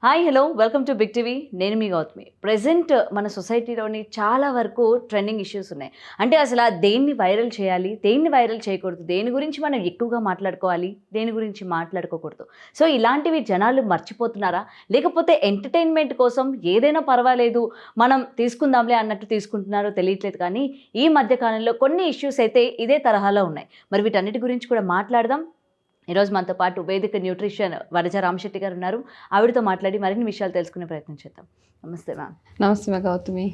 Hi hello welcome to Big TV. నేను మీ Gautami. Present మన సొసైటీలోని చాలా వరకు ట్రెండింగ్ ఇష్యూస్ ఉన్నాయి. అంటే అసలు దేన్ని వైరల్ చేయాలి, దేన్ని వైరల్ చేయకూడదు, దేని గురించి మనం ఎక్కువగా మాట్లాడుకోవాలి, దేని గురించి మాట్లాడుకోకూడదు. సో ఇలాంటివి జనాలు మర్చిపోతున్నారా, లేకపోతే ఎంటర్టైన్మెంట్ కోసం ఏదైనా పర్వాలేదు మనం తీసుకుందాంలే అన్నట్టు తీసుకుంటున్నారో తెలియట్లేదు. కానీ ఈ మధ్య కాలంలో కొన్ని ఇష్యూస్ అయితే ఇదే తరహాలో ఉన్నాయి. మరి వీటన్నిటి గురించి కూడా మాట్లాడదాం. ఈరోజు మనతో పాటు వేదిక న్యూట్రిషన్ వనజ రామశెట్టి గారు ఉన్నారు. ఆవిడతో మాట్లాడి మరిన్ని విషయాలు తెలుసుకునే ప్రయత్నం చేద్దాం. నమస్తే మ్యామ్. నమస్తే గౌతమి.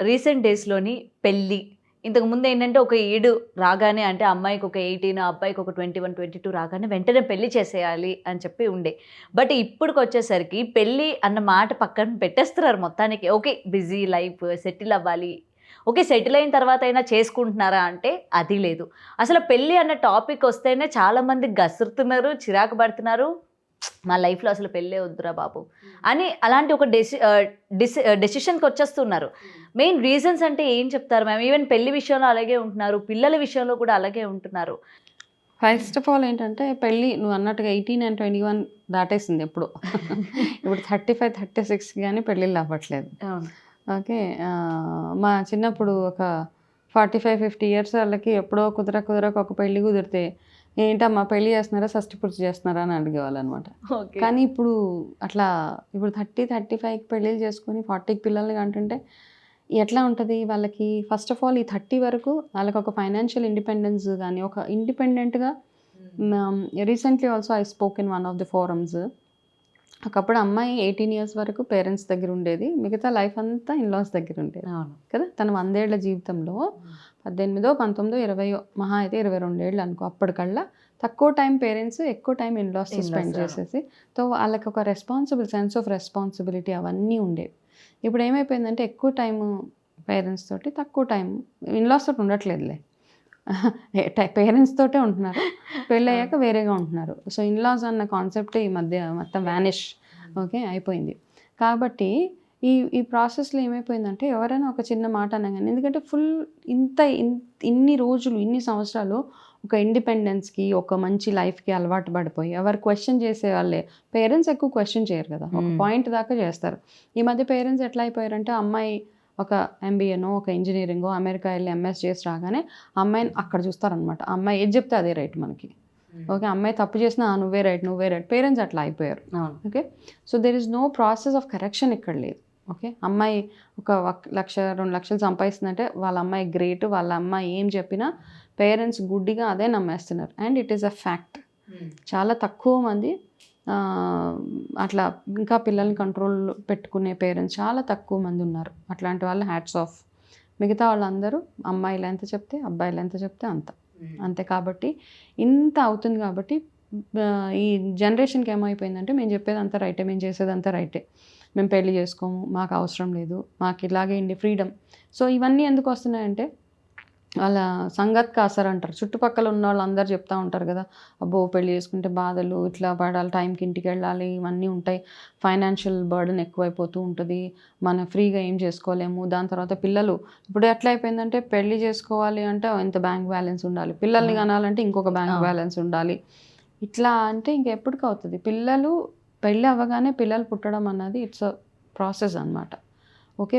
రీసెంట్ డేస్లోని పెళ్ళి, ఇంతకుముందు ఏంటంటే ఒక ఏడు రాగానే, అంటే అమ్మాయికి ఒక 18, అబ్బాయికి ఒక 21, 22 రాగానే వెంటనే పెళ్లి చేసేయాలి అని చెప్పి ఉండే. బట్ ఇప్పటికి వచ్చేసరికి పెళ్ళి అన్న మాట పక్కన పెట్టేస్తున్నారు మొత్తానికి. ఓకే, బిజీ లైఫ్, సెటిల్ అవ్వాలి. ఓకే, సెటిల్ అయిన తర్వాత అయినా చేసుకుంటున్నారా అంటే అది లేదు. అసలు పెళ్ళి అన్న టాపిక్ వస్తేనే చాలామంది గసురుతున్నారు, చిరాకు పడుతున్నారు. మా లైఫ్లో అసలు పెళ్ళే వద్దురా బాబు అని అలాంటి ఒక డెసిషన్కి వచ్చేస్తున్నారు. మెయిన్ రీజన్స్ అంటే ఏం చెప్తారు మ్యామ్? ఈవెన్ పెళ్లి విషయంలో అలాగే ఉంటున్నారు, పిల్లల విషయంలో కూడా అలాగే ఉంటున్నారు. ఫస్ట్ ఆఫ్ ఆల్ ఏంటంటే పెళ్ళి నువ్వు అన్నట్టుగా 18 and 21 దాటేసింది ఎప్పుడు. ఇప్పుడు 35, 36 కానీ పెళ్ళిళ్ళు అవ్వట్లేదు. ఓకే, మా చిన్నప్పుడు ఒక 45, 50 ఇయర్స్ వాళ్ళకి ఎప్పుడో కుదరక ఒక పెళ్ళి కుదిరితే ఏంటమ్మా పెళ్ళి చేస్తున్నారా, షష్టి పూర్తి చేస్తున్నారా అని అడిగేవాళ్ళు అనమాట. కానీ ఇప్పుడు అట్లా ఇప్పుడు 30, 35కి పెళ్ళిళ్ళు చేసుకొని 40కి పిల్లల్ని కంటుంటే ఎట్లా ఉంటుంది వాళ్ళకి? ఫస్ట్ ఆఫ్ ఆల్ ఈ 30 వరకు వాళ్ళకి ఒక ఫైనాన్షియల్ ఇండిపెండెన్స్ కానీ ఒక ఇండిపెండెంట్గా. Recently also I spoke in one of the forums. ఒకప్పుడు అమ్మాయి 18 ఇయర్స్ వరకు పేరెంట్స్ దగ్గర ఉండేది, మిగతా లైఫ్ అంతా ఇన్లాస్ దగ్గర ఉండేది కదా. తన 100 ఏళ్ల జీవితంలో 18, 19, 20 మహా అయితే 22 ఏళ్ళు అనుకో, అప్పటికల్లా తక్కువ టైం పేరెంట్స్, ఎక్కువ టైం ఇన్లాస్ స్పెండ్ చేసేసి తో వాళ్ళకి ఒక సెన్స్ ఆఫ్ రెస్పాన్సిబిలిటీ అవన్నీ ఉండేవి. ఇప్పుడు ఏమైపోయిందంటే ఎక్కువ టైం పేరెంట్స్ తోటి, తక్కువ టైం ఇన్లాస్ తోటి ఉండట్లేదులే. పేరెంట్స్ తోటే ఉంటున్నారు, పెళ్ళి అయ్యాక వేరేగా ఉంటున్నారు. సో ఇన్లాస్ అన్న కాన్సెప్ట్ ఈ మధ్య మొత్తం వ్యానిష్ అయిపోయింది. కాబట్టి ఈ ప్రాసెస్లో ఏమైపోయిందంటే ఎవరైనా ఒక చిన్న మాట అనగానే, ఎందుకంటే ఇన్ని రోజులు, ఇన్ని సంవత్సరాలు ఒక ఇండిపెండెన్స్కి, ఒక మంచి లైఫ్కి అలవాటు పడిపోయి ఎవరు క్వశ్చన్ చేసే వాళ్ళే. పేరెంట్స్ ఎక్కువ క్వశ్చన్ చేయరు కదా, ఒక పాయింట్ దాకా చేస్తారు. ఈ మధ్య పేరెంట్స్ ఎట్లా అయిపోయారంటే అమ్మాయి ఒక ఎంబీఏనో ఒక ఇంజనీరింగో అమెరికా వెళ్ళి ఎంఎస్ చేసి రాగానే అమ్మాయిని అక్కడ చూస్తారనమాట. అమ్మాయి ఏది చెప్తే అదే రైట్ మనకి. ఓకే, అమ్మాయి తప్పు చేసినా నువ్వే రైట్. పేరెంట్స్ అట్లా అయిపోయారు. Okay, so there is no process of correction ఇక్కడ లేదు. ఓకే, అమ్మాయి ఒక 1,00,000, 2,00,000 సంపాదిస్తుందంటే వాళ్ళ అమ్మాయి గ్రేట్, వాళ్ళ అమ్మాయి ఏం చెప్పినా పేరెంట్స్ గుడ్డిగా అదే నమ్మేస్తున్నారు. And it is a fact. చాలా తక్కువ మంది అట్లా ఇంకా పిల్లల్ని కంట్రోల్ పెట్టుకునే పేరెంట్స్ చాలా తక్కువ మంది ఉన్నారు. అట్లాంటి వాళ్ళు హ్యాట్స్ ఆఫ్. మిగతా వాళ్ళందరూ అమ్మాయిలు ఎంత చెప్తే, అబ్బాయిలు ఎంత చెప్తే అంతే. కాబట్టి ఇంత అవుతుంది. కాబట్టి ఈ జనరేషన్కి ఏమైపోయిందంటే మేము చెప్పేది అంతా రైటే, మేము చేసేది అంతా రైటే, మేము పెళ్లి చేసుకోము, మాకు అవసరం లేదు, మాకు ఇలాగే ఇండి ఫ్రీడమ్. సో ఇవన్నీ ఎందుకు వస్తున్నాయంటే వాళ్ళ సంగత్ కాసర్ అంటారు. చుట్టుపక్కల ఉన్న వాళ్ళు అందరు చెప్తూ ఉంటారు కదా, అబ్బో పెళ్ళి చేసుకుంటే బాధలు, ఇట్లా పడాలి, టైంకి ఇంటికి వెళ్ళాలి, ఇవన్నీ ఉంటాయి, ఫైనాన్షియల్ బర్డెన్ ఎక్కువైపోతూ ఉంటుంది, మనం ఫ్రీగా ఏం చేసుకోలేము. దాని తర్వాత పిల్లలు ఇప్పుడు ఎట్లా అయిపోయిందంటే పెళ్ళి చేసుకోవాలి అంటే ఇంత బ్యాంక్ బ్యాలెన్స్ ఉండాలి, పిల్లల్ని కనాలంటే ఇంకొక బ్యాంక్ బ్యాలెన్స్ ఉండాలి. ఇట్లా అంటే ఇంకెప్పటికి అవుతుంది? పెళ్ళి అవ్వగానే పిల్లలు పుట్టడం అన్నది ఇట్స్ అ ప్రాసెస్ అన్నమాట. ఓకే,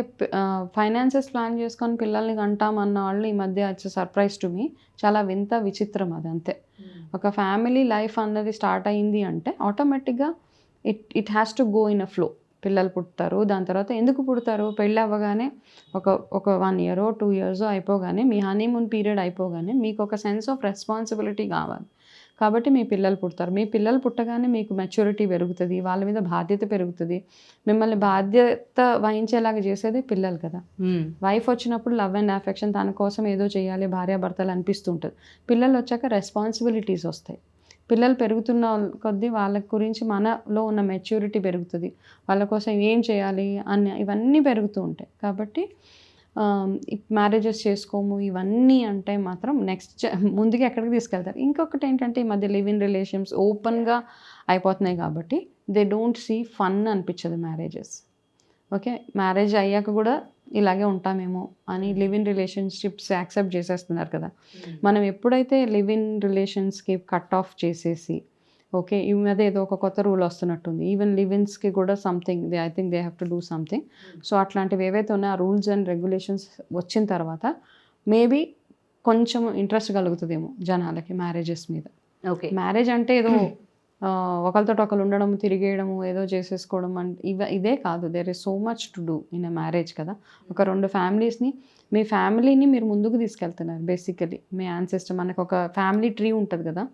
ఫైనాన్సెస్ ప్లాన్ చేసుకొని పిల్లల్ని కంటామన్న వాళ్ళు ఈ మధ్య ఇట్స్ సర్ప్రైజ్ టు మీ. చాలా వింత విచిత్రం అది. అంతే, ఒక ఫ్యామిలీ లైఫ్ అన్నది స్టార్ట్ అయింది అంటే ఆటోమేటిక్గా it has to go in a flow. పిల్లలు పుడతారు, దాని తర్వాత ఎందుకు పుడతారు? పెళ్ళి అవ్వగానే ఒక 1 year, 2 years అయిపోగానే, మీ హనీమూన్ పీరియడ్ అయిపోగానే మీకు ఒక సెన్స్ ఆఫ్ రెస్పాన్సిబిలిటీ కావాలి. కాబట్టి మీ పిల్లలు పుడతారు. మీ పిల్లలు పుట్టగానే మీకు మెచ్యూరిటీ పెరుగుతుంది, వాళ్ళ మీద బాధ్యత పెరుగుతుంది. మిమ్మల్ని బాధ్యత వహించేలాగా చేసేది పిల్లలు కదా. వైఫ్ వచ్చినప్పుడు లవ్ అండ్ అఫెక్షన్, తన కోసం ఏదో చేయాలి, భార్యాభర్తలు అనిపిస్తుంటుంది. పిల్లలు వచ్చాక రెస్పాన్సిబిలిటీస్ వస్తాయి. పిల్లలు పెరుగుతున్న కొద్దీ వాళ్ళ గురించి మనలో ఉన్న మెచ్యూరిటీ పెరుగుతుంది, వాళ్ళ కోసం ఏం చేయాలి అని ఇవన్నీ పెరుగుతూ ఉంటాయి. కాబట్టి మ్యారేజెస్ చేసుకోము ఇవన్నీ అంటే మాత్రం నెక్స్ట్ ముందుగా ఎక్కడికి తీసుకెళ్తారు. ఇంకొకటి ఏంటంటే ఈ మధ్య లివ్ ఇన్ రిలేషన్స్ ఓపెన్గా అయిపోతున్నాయి కాబట్టి దే డోంట్ సీ ఫన్ అనిపించదు మ్యారేజెస్. ఓకే, మ్యారేజ్ అయ్యాక కూడా ఇలాగే ఉంటామేమో అని లివ్ ఇన్ రిలేషన్షిప్స్ యాక్సెప్ట్ చేసేస్తున్నారు కదా. మనం ఎప్పుడైతే లివ్ ఇన్ రిలేషన్స్కి కట్ ఆఫ్ చేసేసి ఓకే ఈ మీద ఏదో ఒక కొత్త రూల్ వస్తున్నట్టుంది. ఈవెన్ లివిన్స్కి కూడా something I think they have to do something. So అట్లాంటివి ఏవైతే ఉన్నాయో ఆ రూల్స్ అండ్ రెగ్యులేషన్స్ వచ్చిన తర్వాత మేబీ కొంచెం ఇంట్రెస్ట్ కలుగుతుందేమో జనాలకి మ్యారేజెస్ మీద. ఓకే. మ్యారేజ్ అంటే ఏదో ఒకరితో ఒకరు ఉండడం, తిరిగేయడము, ఏదో చేసేసుకోవడం అంటే ఇదే కాదు. There is so much to do in a marriage కదా. ఒక 2 ఫ్యామిలీస్ని, మీ ఫ్యామిలీని మీరు ముందుకు తీసుకెళ్తున్నారు బేసికలీ. మీ యాన్సెస్టర్ మనకు ఒక ఫ్యామిలీ ట్రీ ఉంటుంది కదా.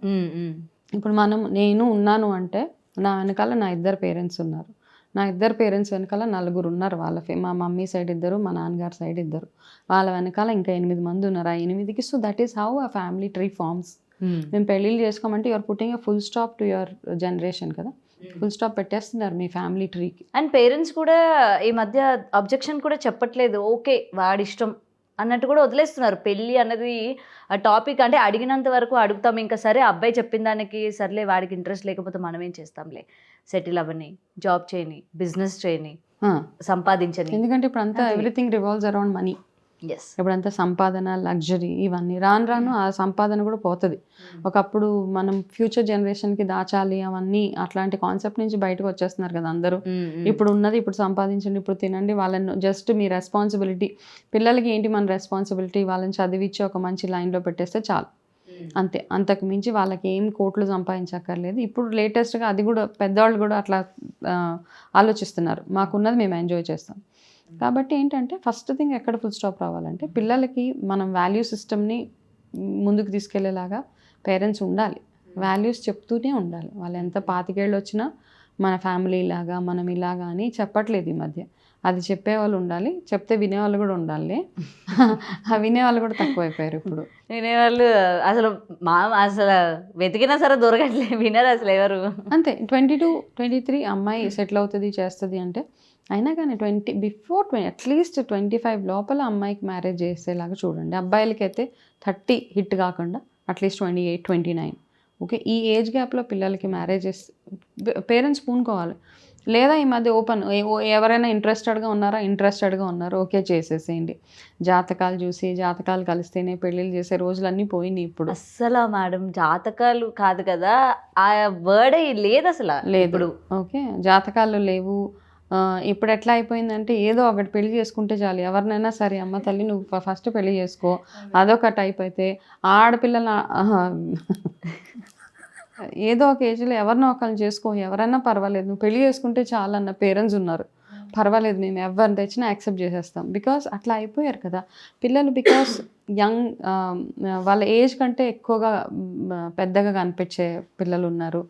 ఇప్పుడు నేను ఉన్నాను అంటే నా వెనకాల నా 2 పేరెంట్స్ ఉన్నారు. నా 2 పేరెంట్స్ వెనకాల 4 ఉన్నారు. మా మమ్మీ సైడ్ 2, మా నాన్నగారి సైడ్ 2, వాళ్ళ వెనకాల ఇంకా 8 మంది ఉన్నారు. ఆ 8కి so that is how a family tree forms. మేము పెళ్ళిళ్ళు చేసుకోమంటే your putting a full stop to your generation కదా. ఫుల్ స్టాప్ పెట్టేస్తున్నారు మీ ఫ్యామిలీ ట్రీకి. అండ్ పేరెంట్స్ కూడా ఈ మధ్య అబ్జెక్షన్ కూడా చెప్పట్లేదు. ఓకే వాడిష్టం అన్నట్టు కూడా వదిలేస్తున్నారు. పెళ్ళి అన్నది ఆ టాపిక్ అంటే అడిగినంత వరకు అడుగుతాం. ఇంకా సరే అబ్బాయి చెప్పిన దానికి సర్లే వాడికి ఇంట్రెస్ట్ లేకపోతే మనం ఏం చేస్తాంలే, సెటిల్ అవ్వని, జాబ్ చేయని, బిజినెస్ చేయని, సంపాదించని. ఎందుకంటే ఇప్పుడు అంతా ఎవ్రీథింగ్ రివాల్వ్స్ అరౌండ్ మనీ. ఇప్పుడంతా సంపాదన, లగ్జరీ, ఇవన్నీ రాను ఆ సంపాదన కూడా పోతుంది. ఒకప్పుడు మనం ఫ్యూచర్ జనరేషన్కి దాచాలి అవన్నీ అట్లాంటి కాన్సెప్ట్ నుంచి బయటకు వచ్చేస్తున్నారు కదా అందరూ. ఇప్పుడు ఉన్నది ఇప్పుడు సంపాదించండి, ఇప్పుడు తినండి, వాళ్ళని జస్ట్ మీ రెస్పాన్సిబిలిటీ. పిల్లలకి ఏంటి మన రెస్పాన్సిబిలిటీ, వాళ్ళని చదివించి ఒక మంచి లైన్లో పెట్టేస్తే చాలు, అంతే. అంతకు మించి వాళ్ళకి ఏం కోట్లు సంపాదించక్కర్లేదు. ఇప్పుడు లేటెస్ట్గా అది కూడా పెద్దవాళ్ళు కూడా అట్లా ఆలోచిస్తున్నారు. మాకున్నది మేము ఎంజాయ్ చేస్తాం. కాబట్టి ఏంటంటే ఫస్ట్ థింగ్ ఎక్కడ ఫుల్ స్టాప్ రావాలంటే పిల్లలకి మనం వాల్యూ సిస్టమ్ని ముందుకు తీసుకెళ్లేలాగా పేరెంట్స్ ఉండాలి. వాల్యూస్ చెప్తూనే ఉండాలి. వాళ్ళు ఎంత 25 ఏళ్ళు వచ్చినా మన ఫ్యామిలీ లాగా మనం ఇలాగా అని చెప్పట్లేదు ఈ మధ్య. అది చెప్పేవాళ్ళు ఉండాలి, చెప్తే వినేవాళ్ళు కూడా ఉండాలి. ఆ వినేవాళ్ళు కూడా తక్కువైపోయారు ఇప్పుడు. వినేవాళ్ళు అసలు అసలు వెతికినా సరే దొరకట్లేదు, వినరు అసలు ఎవరు. అంతే 22, 23 అమ్మాయి సెటిల్ అవుతుంది చేస్తుంది అంటే అయినా కానీ బిఫోర్ అట్లీస్ట్ 25 లోపల అమ్మాయికి మ్యారేజ్ చేసేలాగా చూడండి. అబ్బాయిలకి అయితే 30 హిట్ కాకుండా అట్లీస్ట్ 28, 29. ఓకే ఈ ఏజ్ గ్యాప్లో పిల్లలకి మ్యారేజెస్ పేరెంట్స్ పూనుకోవాలి. లేదా ఈ మధ్య ఓపెన్ ఎవరైనా ఇంట్రెస్టెడ్గా ఉన్నారు ఓకే చేసేసేయండి. జాతకాలు చూసి జాతకాలు కలిస్తేనే పెళ్ళిళ్ళు చేసే రోజులన్నీ పోయినాయి ఇప్పుడు. అస్సలు మేడం జాతకాలు కాదు కదా, ఆ వర్డే లేదు అసలు. లేదు ఓకే జాతకాలు లేవు. ఇప్పుడు ఎట్లా అయిపోయిందంటే ఏదో ఒకటి పెళ్లి చేసుకుంటే చాలు. ఎవరినైనా సరే అమ్మ తల్లి నువ్వు ఫస్ట్ పెళ్లి చేసుకో, అదొక టైప్ అయితే ఆడపిల్లల ఏదో ఒక ఏజ్లో ఎవరినో ఒకరిని చేసుకో, ఎవరైనా పర్వాలేదు, నువ్వు పెళ్లి చేసుకుంటే చాలన్న పేరెంట్స్ ఉన్నారు. పర్వాలేదు మేము ఎవరిని తెచ్చినా యాక్సెప్ట్ చేసేస్తాం. బికాస్ అట్లా అయిపోయారు కదా పిల్లలు. బికాస్ యంగ్ వాళ్ళ ఏజ్ కంటే ఎక్కువగా పెద్దగా కనిపించే పిల్లలు ఉన్నారు.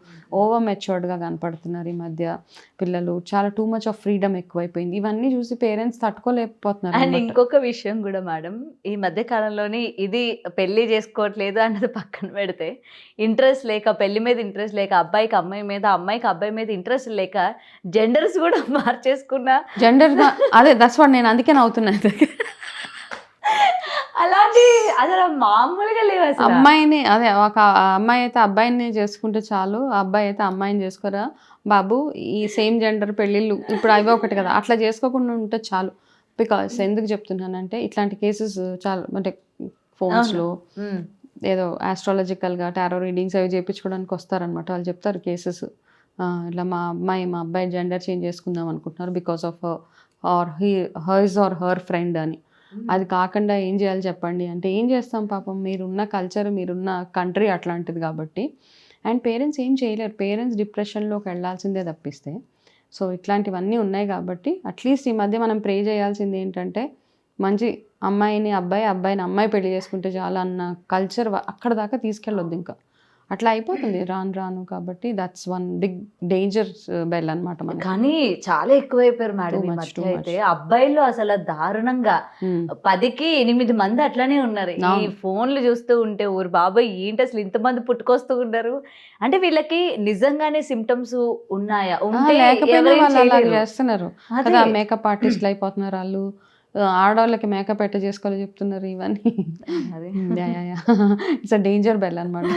ఓవర్ మెచ్యూర్డ్గా కనపడుతున్నారు ఈ మధ్య పిల్లలు. చాలా టూ మచ్ ఆఫ్ ఫ్రీడమ్ ఎక్కువైపోయింది. ఇవన్నీ చూసి పేరెంట్స్ తట్టుకోలేకపోతున్నారు. అండ్ ఇంకొక విషయం కూడా మేడం, ఈ మధ్య కాలంలోని ఇది పెళ్లి చేసుకోవట్లేదు అన్నది పక్కన పెడితే, ఇంట్రెస్ట్ లేక పెళ్లి మీద ఇంట్రెస్ట్ లేక, అబ్బాయికి అమ్మాయి మీద, అమ్మాయికి అబ్బాయి మీద ఇంట్రెస్ట్ లేక జెండర్స్ కూడా మార్చేసుకున్న జెండర్ అదే దట్స్ వాట్ నేను అందుకే నవ్వుతున్నాను. అలాంటి అసలు మామూలుగా లేవు అసలు. అమ్మాయిని అదే ఒక అమ్మాయి అయితే అబ్బాయిని చేసుకుంటే చాలు, అబ్బాయి అయితే అమ్మాయిని చేసుకోరా బాబు. ఈ సేమ్ జెండర్ పెళ్ళిళ్ళు ఇప్పుడు అవి ఒకటి కదా, అట్లా చేసుకోకుండా ఉంటే చాలు. బికాస్ ఎందుకు చెప్తున్నానంటే ఇట్లాంటి కేసెస్ చాలా అంటే ఫోన్స్లో ఏదో ఆస్ట్రాలజికల్గా టారో రీడింగ్స్ అవి చేయించుకోవడానికి వస్తారనమాట. వాళ్ళు చెప్తారు కేసెస్ ఇట్లా మా అబ్బాయి జెండర్ చేంజ్ చేసుకుందాం అనుకుంటున్నారు because of hurts or her friend అని. అది కాకుండా ఏం చేయాలి చెప్పండి అంటే ఏం చేస్తాం పాపం, మీరున్న కల్చర్ మీరున్న కంట్రీ అట్లాంటిది కాబట్టి. అండ్ పేరెంట్స్ ఏం చేయలేరు, పేరెంట్స్ డిప్రెషన్లోకి వెళ్ళాల్సిందే తప్పిస్తే. సో ఇట్లాంటివన్నీ ఉన్నాయి కాబట్టి అట్లీస్ట్ ఈ మధ్య మనం ప్రే చేయాల్సింది ఏంటంటే మంచి అమ్మాయిని అబ్బాయిని అమ్మాయి పెళ్లి చేసుకుంటే చాలు అన్న కల్చర్ అక్కడ దాకా తీసుకెళ్ళొద్దు. ఇంకా అట్లా అయిపోతుంది రాను. కాబట్టి that's one big danger bell అనమాట. కానీ చాలా ఎక్కువైపోయారు మేడం ఈ మధ్య అయితే. అబ్బాయిలు అసలు దారుణంగా 10కి 8 మంది అట్లానే ఉన్నారు. ఈ ఫోన్లు చూస్తూ ఉంటే ఊరు బాబాయ్ ఏంటి అసలు ఇంతమంది పుట్టుకొస్తూ ఉన్నారు అంటే వీళ్ళకి నిజంగానే సిమ్టమ్స్ ఉన్నాయా, చేస్తున్నారు కదా, మేకప్ ఆర్టిస్ట్లు అయిపోతున్నారు వాళ్ళు. ఆడవాళ్ళకి మేకప్ ఎట్ట చేసుకోవాలో చెప్తున్నారు ఇవన్నీ. ఇట్స్ అ డేంజర్ బెల్ అనమాట.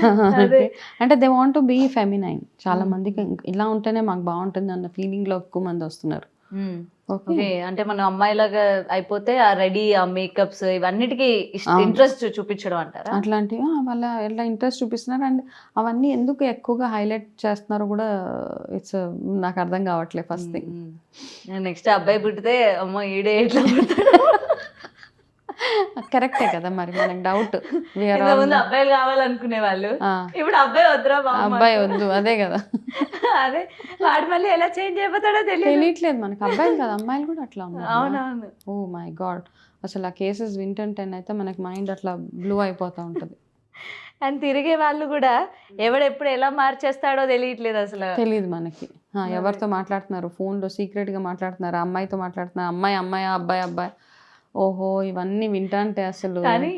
అంటే they want to be feminine. చాలా మందికి ఇలా ఉంటేనే మాకు బాగుంటుంది అన్న ఫీలింగ్లో ఎక్కువ మంది వస్తున్నారు. ఓకే ఓకే, అంటే మనం అమ్మాయిలాగా అయిపోతే ఆ రెడీ, ఆ మేకప్స్ ఇవన్నిటికీ అవును. ఇంట్రెస్ట్ చూపించడం అంటారా? అట్లాంటివి వాళ్ళ ఎట్లా ఇంట్రెస్ట్ చూపిస్తున్నారు అండ్ అవన్నీ ఎందుకు ఎక్కువగా హైలైట్ చేస్తున్నారో కూడా ఇట్స్ నాకు అర్థం కావట్లేదు ఫస్ట్ థింగ్. నెక్స్ట్ అబ్బాయి పుట్టితే అమ్మో ఈడే ఎట్లా పుడతాడు. కరెక్టే కదా మరి మనకు డౌట్ ఇంతకుముందు అబ్బాయిలు కావాలనుకునే వాళ్ళు, ఇప్పుడు అబ్బాయి వద్దురా బాబు అబ్బాయి మాకు. వద్దు అదే కదా అదే వాడు మళ్ళీ ఎలా చేంజ్ అయిపోతాడో తెలియదు. తెలియట్లేదు మనకి అబ్బాయిలు కదా అమ్మాయిలు కూడా అట్లా ఉన్నారు. అవునవును. ఓ మై గాడ్, అసలు ఆ కేసెస్ వింటుంటేనైతే మనకి మైండ్ అట్లా బ్లూ అయిపోతూ ఉంటుంది. అండ్ తిరిగే వాళ్ళు కూడా ఎవడెప్పుడు ఎలా మార్చేస్తాడో తెలియట్లేదు అసలు. తెలియదు మనకి ఎవరితో మాట్లాడుతున్నారు, ఫోన్లో సీక్రెట్గా మాట్లాడుతున్నారు, అమ్మాయితో మాట్లాడుతున్నారు, అమ్మాయి అమ్మాయి అబ్బాయి అబ్బాయి. ఓహో ఇవన్నీ వింటాంటే అసలు. కానీ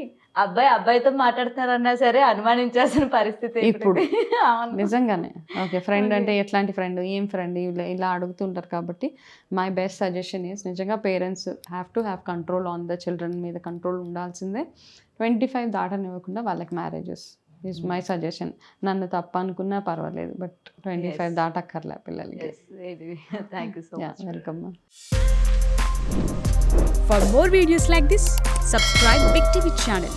అబ్బాయి అబ్బాయితో మాట్లాడుతున్నారన్నా సరే అనుమానించాల్సిన పరిస్థితి ఇప్పుడు. అవును. నిజంగానే ఓకే ఫ్రెండ్ Okay. అంటే ఎట్లాంటి ఫ్రెండ్, ఏం ఫ్రెండ్, ఇలా అడుగుతుంటారు. కాబట్టి మై బెస్ట్ సజెషన్ ఈస్ నిజంగా parents have control on the children మీద కంట్రోల్ ఉండాల్సిందే. 25 దాటనివ్వకుండా వాళ్ళకి మ్యారేజెస్ ఈజ్ మై సజెషన్. నన్ను తప్ప అనుకున్నా పర్వాలేదు, బట్ 25 దాటక్కర్లే పిల్లలకి. Thank you so much. Welcome. For more videos like this, subscribe Big TV channel.